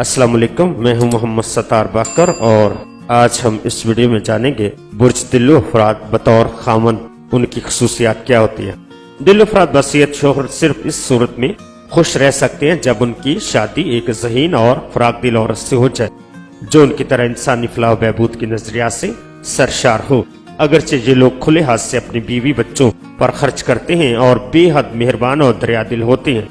अस्सलाम वालेकुम, मैं हूं मोहम्मद सत्तार बाकर और आज हम इस वीडियो में जानेंगे बुर्ज दिलो अफराद बतौर खामन उनकी खसूसियात क्या होती है। दिलो अफराद बसीयत शोहर सिर्फ इस सूरत में खुश रह सकते हैं जब उनकी शादी एक ज़हीन और फराग दिल औरत से हो जाए जो उनकी तरह इंसानी फलाह बहबूद की नजरिया से सरशार हो। अगरचे ये लोग खुले हाथ से अपनी बीवी बच्चों पर खर्च करते हैं और बेहद मेहरबान और दरियादिल होते हैं,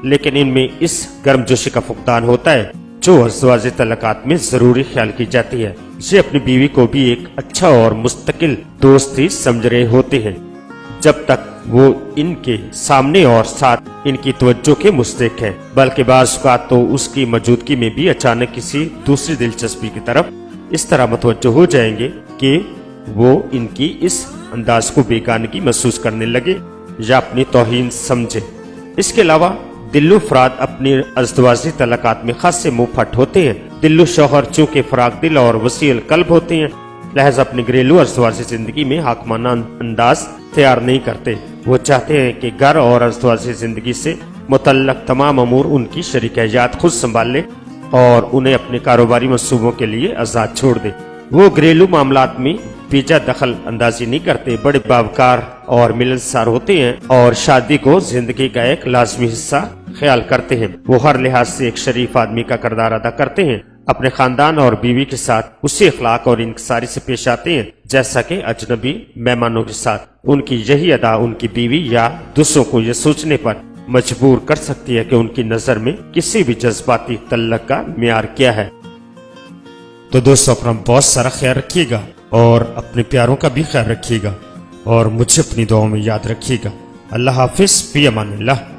लेकिन इनमें इस गर्मजोशी का फुकदान होता है जो अज़वाज तलक़ात में जरूरी ख्याल की जाती है। ये अपनी बीवी को भी एक अच्छा और मुस्तकिल दोस्त ही समझ रहे होते हैं जब तक वो इनके सामने और साथ इनकी तवज्जो के मुस्तहिक है, बल्कि बाज़ औक़ात तो उसकी मौजूदगी में भी अचानक किसी दूसरी दिलचस्पी की तरफ इस तरह मुतवज्जो हो जाएंगे कि वो इनकी इस अंदाज को बेगानगी महसूस करने लगे या अपनी तौहीन समझे। इसके अलावा दिल्लू अफराद अपनी अज़वाजी तलक़ात में खासे मुँह फट होते हैं। दिल्लू शौहर चूँकि फराग दिल और वसील कल्ब होते हैं, लिहाजा अपनी घरेलू अज़वाजी जिंदगी में हाकमाना अंदाज तैयार नहीं करते। वो चाहते हैं कि घर और अज़वाजी जिंदगी से मुतल्लक तमाम अमूर उनकी शरीक हयात खुद संभाल ले और उन्हें अपने कारोबारी मंसूबों के लिए आज़ाद छोड़ दे। वो घरेलू मामलात में बेजा दखल अंदाजी नहीं करते, बड़े बावकार और मिलनसार होते हैं और शादी को जिंदगी का एक लाजमी हिस्सा ख्याल करते हैं। वो हर लिहाज से एक शरीफ आदमी का किरदार अदा करते हैं। अपने खानदान और बीवी के साथ उसी अखलाक और इंकसारी से पेश आते हैं जैसा कि अजनबी मेहमानों के साथ। उनकी यही अदा उनकी बीवी या दूसरों को यह सोचने पर मजबूर कर सकती है कि उनकी नजर में किसी भी जज्बाती तल्लक का मियार क्या है। तो दोस्तों, अपना बहुत सारा ख्याल रखिएगा और अपने प्यारों का भी ख्याल रखिएगा और मुझे अपनी दुआओं में याद रखिएगा। अल्लाह हाफिज, फी अमानिल्लाह।